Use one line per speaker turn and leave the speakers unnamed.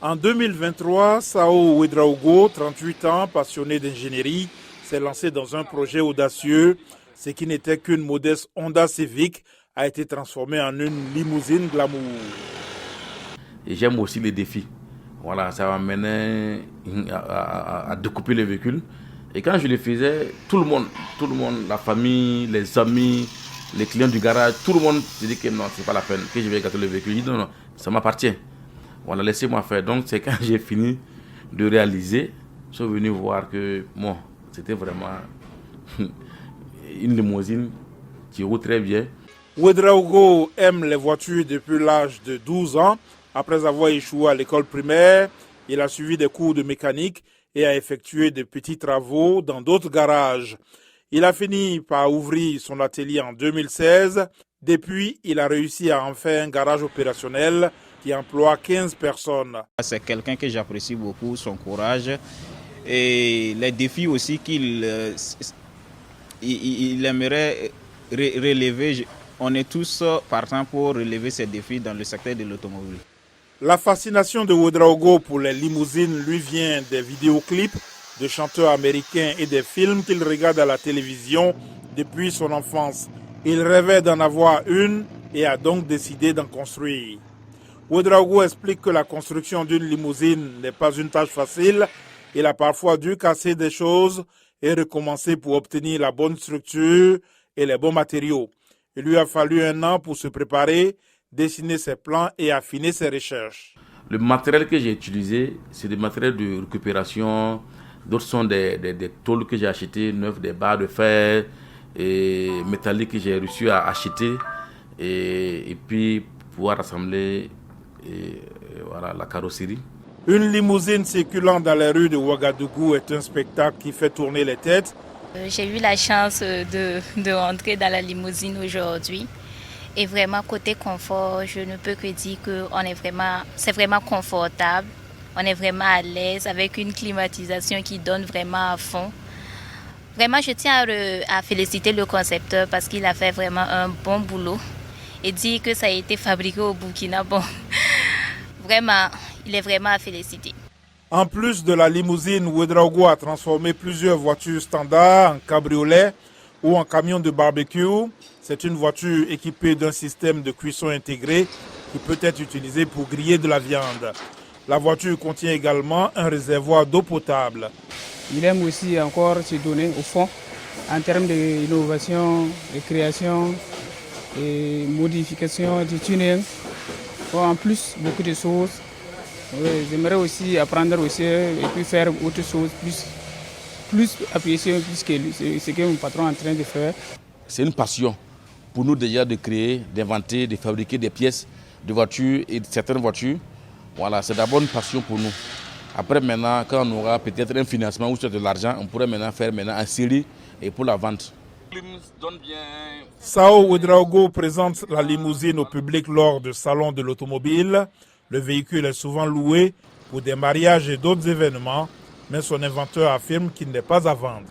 En 2023, Sao Ouedraogo, 38 ans, passionné d'ingénierie, s'est lancé dans un projet audacieux. Ce qui n'était qu'une modeste Honda Civic a été transformé en une limousine glamour.
Et j'aime aussi les défis. Voilà, ça m'amenait à découper les véhicules. Et quand je les faisais, tout le monde, la famille, les amis, les clients du garage, tout le monde se dit que non, c'est pas la peine, que je vais gâter le véhicule. Je dis non, ça m'appartient. Voilà, laissez-moi faire. Donc c'est quand j'ai fini de réaliser, je suis venu voir que bon, c'était vraiment une limousine qui roule très bien.
Ouedraogo aime les voitures depuis l'âge de 12 ans. Après avoir échoué à l'école primaire, il a suivi des cours de mécanique et a effectué de petits travaux dans d'autres garages. Il a fini par ouvrir son atelier en 2016. Depuis, il a réussi à en faire un garage opérationnel qui emploie 15 personnes.
C'est quelqu'un que j'apprécie beaucoup, son courage et les défis aussi qu'il aimerait relever. On est tous partants pour relever ces défis dans le secteur de l'automobile.
La fascination de Ouedraogo pour les limousines lui vient des vidéoclips de chanteurs américains et des films qu'il regarde à la télévision depuis son enfance. Il rêvait d'en avoir une et a donc décidé d'en construire. Ouedraogo explique que la construction d'une limousine n'est pas une tâche facile. Il a parfois dû casser des choses et recommencer pour obtenir la bonne structure et les bons matériaux. Il lui a fallu 1 an pour se préparer, dessiner ses plans et affiner ses recherches.
Le matériel que j'ai utilisé, c'est des matériels de récupération. D'autres sont des tôles que j'ai achetées, neufs, des barres de fer et métalliques que j'ai réussi à acheter et puis pouvoir assembler voilà, la carrosserie.
Une limousine circulant dans les rues de Ouagadougou est un spectacle qui fait tourner les têtes.
J'ai eu la chance de rentrer dans la limousine aujourd'hui. Et vraiment, côté confort, je ne peux que dire que c'est vraiment confortable. On est vraiment à l'aise avec une climatisation qui donne vraiment à fond. Vraiment, je tiens à féliciter le concepteur parce qu'il a fait vraiment un bon boulot. Et dire que ça a été fabriqué au Burkina, bon, vraiment, il est vraiment à féliciter.
En plus de la limousine, Ouedraogo a transformé plusieurs voitures standards en cabriolet ou en camion de barbecue. C'est une voiture équipée d'un système de cuisson intégré qui peut être utilisé pour griller de la viande. La voiture contient également un réservoir d'eau potable.
Il aime aussi encore se donner au fond en termes d'innovation, de création et modification du tuning. Bon, en plus, beaucoup de choses. J'aimerais aussi apprendre aussi et puis faire autre chose, plus apprécier plus que ce que mon patron est en train de faire.
C'est une passion pour nous déjà de créer, d'inventer, de fabriquer des pièces de voitures et de certaines voitures. Voilà, c'est d'abord une passion pour nous. Après maintenant, quand on aura peut-être un financement ou de l'argent, on pourrait maintenant faire en série et pour la vente.
Sao Ouedraogo présente la limousine au public lors de salons de l'automobile. Le véhicule est souvent loué pour des mariages et d'autres événements, mais son inventeur affirme qu'il n'est pas à vendre.